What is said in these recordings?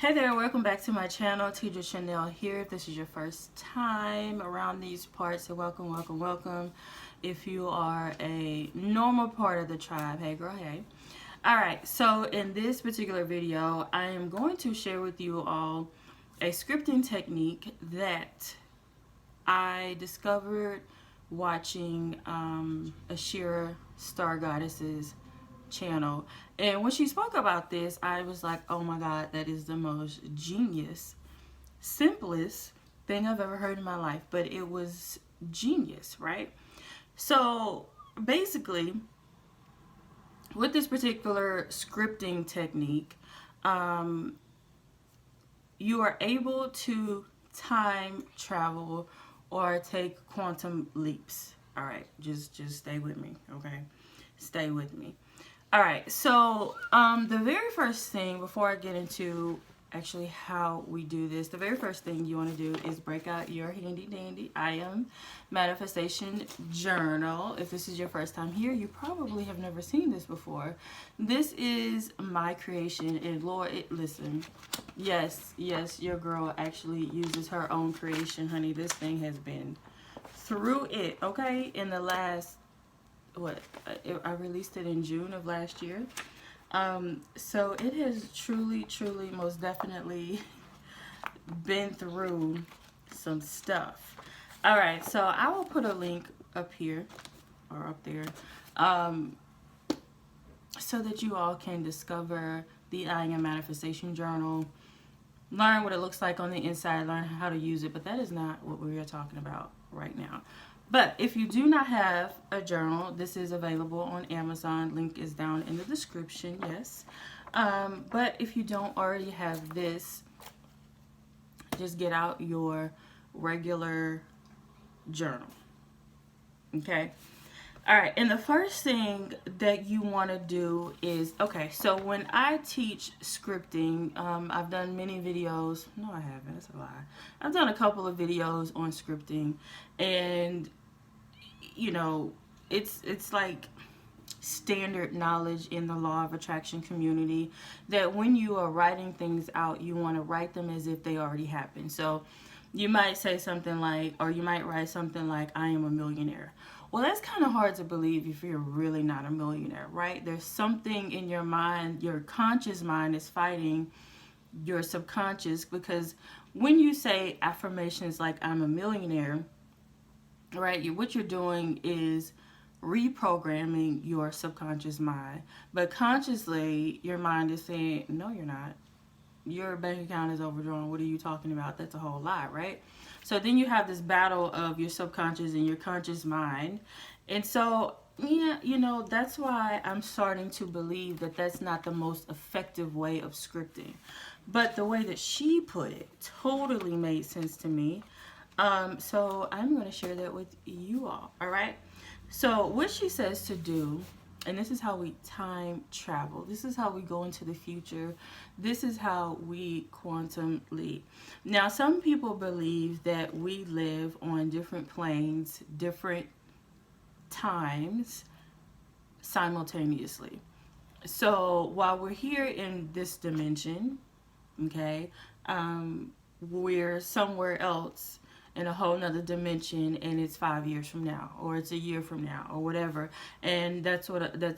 Hey there, welcome back to my channel. Tedra Chanel here. If this is your first time around these parts, so welcome. If you are a normal part of the tribe, hey girl, hey. Alright, so in this particular video, I am going to share with you all a scripting technique that I discovered watching Ashira Star Goddess's channel. And when she spoke about this, I was like, oh my god, that is the most genius, simplest thing I've ever heard in my life. But it was genius, right? So basically, with this particular scripting technique, you are able to time travel or take quantum leaps. All right, just stay with me, okay? Stay with me. All right, so the very first thing, before I get into actually how we do this, the very first thing you want to do is break out your handy dandy I Am Manifestation Journal. If this is your first time here, you probably have never seen this before. This is my creation, and Lord, listen, yes, your girl actually uses her own creation, honey. This thing has been through it, okay, in the last, I released it in June of last year. So it has truly, most definitely been through some stuff. All right, so I will put a link up here or up there so that you all can discover the I Am Manifestation Journal, learn what it looks like on the inside, learn how to use it, but that is not what we are talking about right now. But if you do not have a journal, this is available on Amazon. Link is down in the description, yes. But if you don't already have this, just get out your regular journal, okay? All right, and the first thing that you want to do is, okay, so when I teach scripting, I've done many videos. No, I haven't. That's a lie. I've done a couple of videos on scripting, and you know, it's like standard knowledge in the law of attraction community that when you are writing things out, you want to write them as if they already happened. So you might say something like, or you might write something like, I am a millionaire. Well, that's kind of hard to believe if you're really not a millionaire, right? There's something in your mind, your conscious mind is fighting your subconscious, because when you say affirmations like I'm a millionaire, right, what you're doing is reprogramming your subconscious mind. But consciously, your mind is saying, no, you're not. Your bank account is overdrawn. What are you talking about? That's a whole lie, right? So then you have this battle of your subconscious and your conscious mind. And so, yeah, you know, that's why I'm starting to believe that that's not the most effective way of scripting. But the way that she put it totally made sense to me. So I'm going to share that with you all right? So what she says to do, and this is how we time travel. This is how we go into the future. This is how we quantum leap. Now, some people believe that we live on different planes, different times, simultaneously. So while we're here in this dimension, okay, we're somewhere else in a whole nother dimension, and it's 5 years from now, or it's a year from now, or whatever. And that's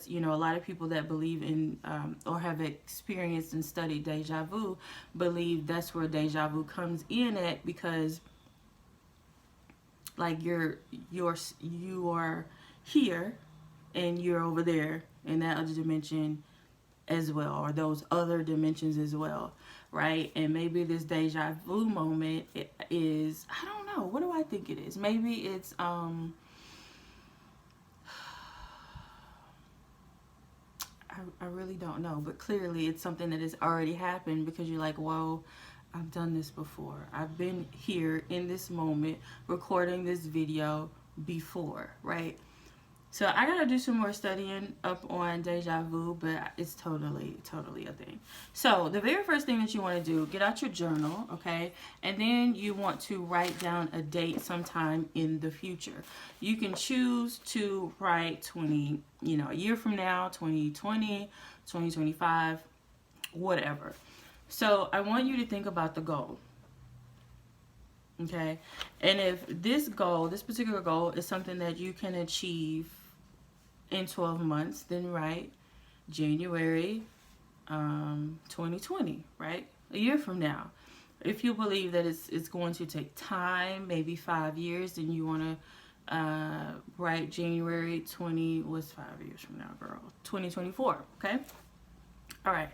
you know, a lot of people that believe in or have experienced and studied deja vu believe that's where deja vu comes in at, because like you are here and you're over there in that other dimension as well, or those other dimensions as well, right? And maybe this deja vu moment is, I don't know, what do I think it is? Maybe it's I really don't know, but clearly it's something that has already happened, because you're like, whoa, I've done this before. I've been here in this moment recording this video before, right? So I gotta do some more studying up on deja vu, but it's totally a thing. So the very first thing that you want to do, get out your journal, okay? And then you want to write down a date sometime in the future. You can choose to write a year from now, 2020, 2025, whatever. So I want you to think about the goal. Okay. And if this goal, this particular goal, is something that you can achieve in 12 months, then write January 2020, right? A year from now. If you believe that it's going to take time, maybe 5 years, then you want to write January 20, what's 5 years from now, girl? 2024, okay? All right.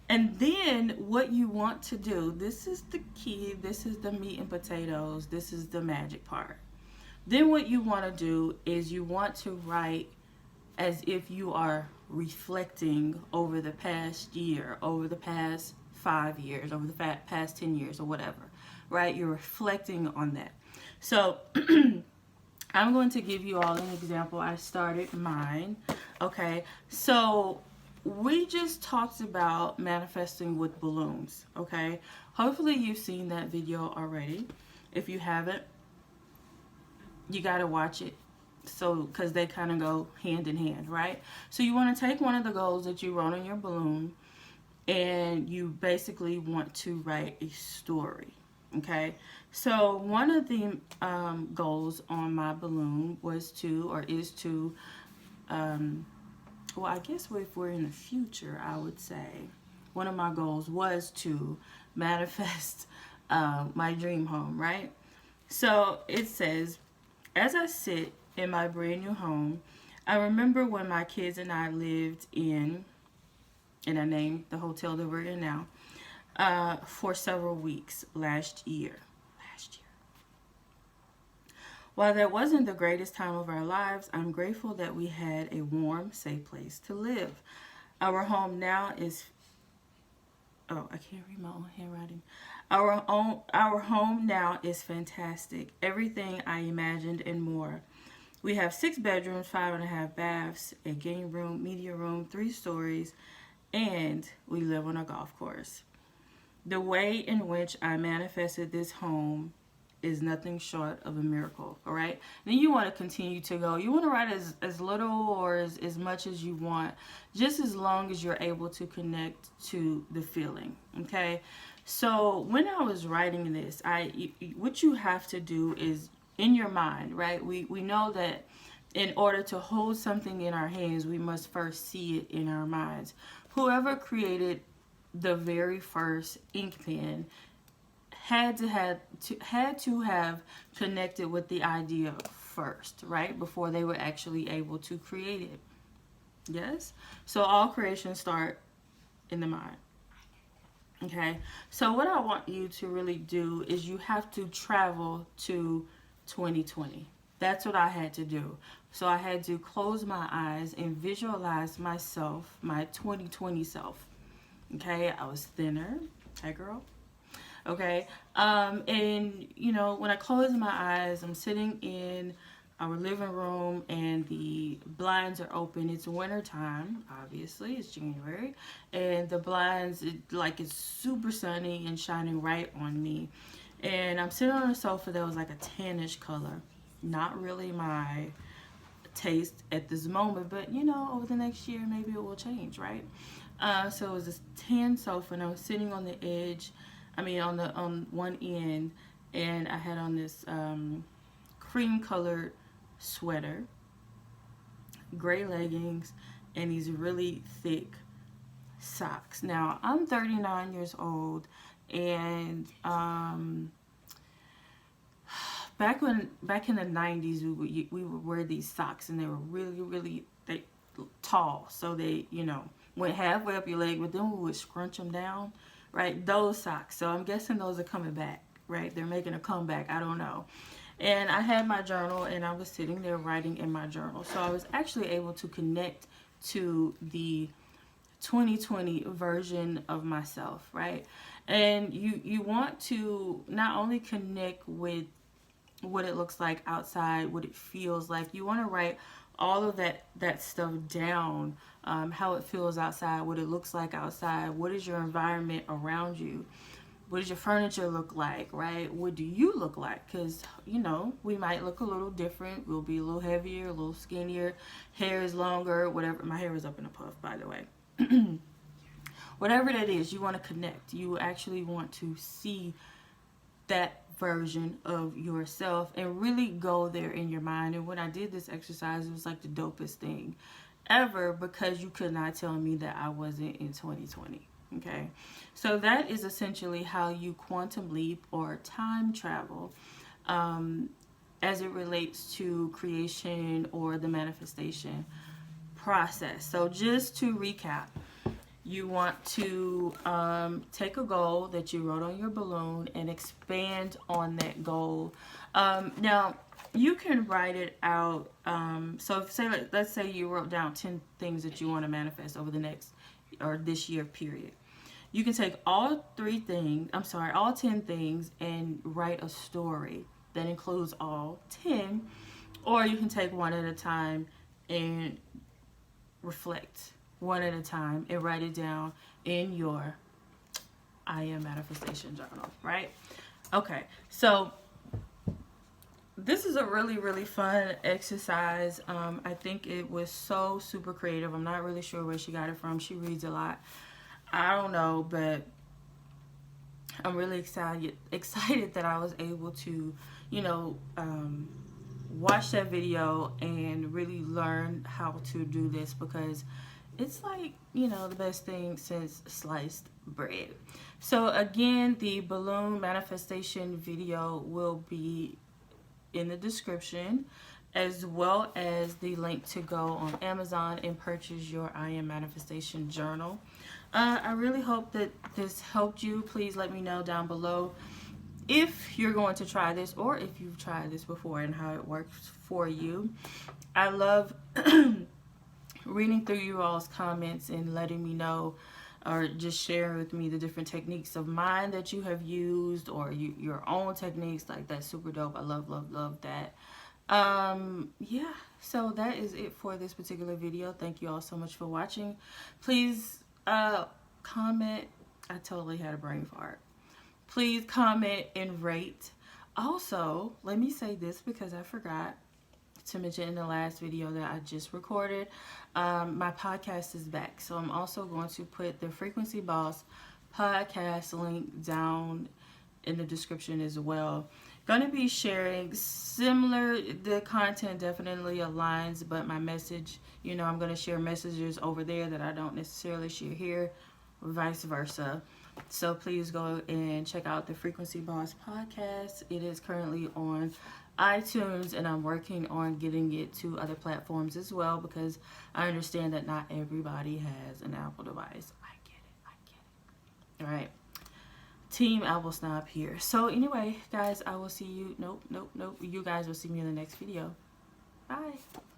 And then what you want to do, this is the key, this is the meat and potatoes, this is the magic part. Then what you want to do is you want to write as if you are reflecting over the past year, over the past 5 years, over the past 10 years or whatever, right? You're reflecting on that. So I'm going to give you all an example. I started mine. Okay, so we just talked about manifesting with balloons. Okay, hopefully you've seen that video already. If you haven't, you got to watch it. So, because they kind of go hand in hand, right? So you want to take one of the goals that you wrote on your balloon, and you basically want to write a story. Okay, so one of the goals on my balloon was to, or is to, well, I guess if we're in the future, I would say one of my goals was to manifest my dream home, right? So it says, as I sit in my brand new home, I remember when my kids and I lived in, and I named the hotel that we're in now, for several weeks last year. While that wasn't the greatest time of our lives, I'm grateful that we had a warm, safe place to live. Our home now is, oh, I can't read my own handwriting. Our home now is fantastic. Everything I imagined and more. We have 6 bedrooms, 5.5 baths, a game room, media room, 3 stories, and we live on a golf course. The way in which I manifested this home is nothing short of a miracle, all right? Then you want to continue to go. You want to write as little or as much as you want, just as long as you're able to connect to the feeling, okay? So when I was writing this, what you have to do is, in your mind, right? We know that in order to hold something in our hands, we must first see it in our minds. Whoever created the very first ink pen had to have connected with the idea first, right? Before they were actually able to create it. Yes? So all creations start in the mind. Okay? So what I want you to really do is you have to travel to 2020. That's what I had to do. So I had to close my eyes and visualize myself, my 2020 self. Okay? I was thinner. Hey, girl. Okay, and you know, when I close my eyes, I'm sitting in our living room and the blinds are open. It's winter time, obviously, it's January, and the blinds, it's super sunny and shining right on me. And I'm sitting on a sofa that was like a tannish color. Not really my taste at this moment, but you know, over the next year, maybe it will change, right? So it was this tan sofa, and I was sitting on the edge. On one end, and I had on this cream colored sweater, gray leggings, and these really thick socks. Now, I'm 39 years old, and back in the 90s, we would wear these socks, and they were really tall, so they, you know, went halfway up your leg, but then we would scrunch them down. Right, those socks. So I'm guessing those are coming back, right? They're making a comeback. I don't know. And I had my journal, and I was sitting there writing in my journal. So I was actually able to connect to the 2020 version of myself, right? And you want to not only connect with what it looks like outside, what it feels like. You want to write all of that stuff down, how it feels outside, what it looks like outside, what is your environment around you, what does your furniture look like, right? What do you look like? Because, you know, we might look a little different. We'll be a little heavier, a little skinnier, hair is longer, whatever. My hair is up in a puff, by the way. whatever that is, you want to connect. You actually want to see that version of yourself and really go there in your mind. And when I did this exercise, it was like the dopest thing ever, because you could not tell me that I wasn't in 2020. Okay, so that is essentially how you quantum leap or time travel as it relates to creation or the manifestation process. So just to recap, you want to take a goal that you wrote on your balloon and expand on that goal. Now, you can write it out. So let's say you wrote down 10 things that you want to manifest over the next or this year period. You can take all 10 things and write a story that includes all 10, or you can take one at a time and reflect one at a time and write it down in your I Am Manifestation journal, right? Okay, so this is a really, really fun exercise. I think it was so super creative. I'm not really sure where she got it from. She reads a lot. I don't know, but I'm really excited that I was able to, watch that video and really learn how to do this, because it's like, the best thing since sliced bread. So again, the balloon manifestation video will be in the description, as well as the link to go on Amazon and purchase your I Am Manifestation journal. I really hope that this helped you. Please let me know down below if you're going to try this, or if you've tried this before and how it works for you. I love reading through you all's comments and letting me know, or just sharing with me the different techniques of mine that you have used, or your own techniques. Like, that's super dope. I love that. Yeah, so that is it for this particular video. Thank you all so much for watching. Please comment. I totally had a brain fart. Please comment and rate. Also, let me say this, because I forgot to mention in the last video that I just recorded, my podcast is back. So I'm also going to put the Frequency Boss podcast link down in the description as well. Going to be sharing the content definitely aligns, but my message, I'm going to share messages over there that I don't necessarily share here, vice versa. So please go and check out the Frequency Boss podcast. It is currently on iTunes, and I'm working on getting it to other platforms as well, because I understand that not everybody has an Apple device. I get it. All right. Team Apple Snob here. So anyway, guys, I will see you. Nope. You guys will see me in the next video. Bye.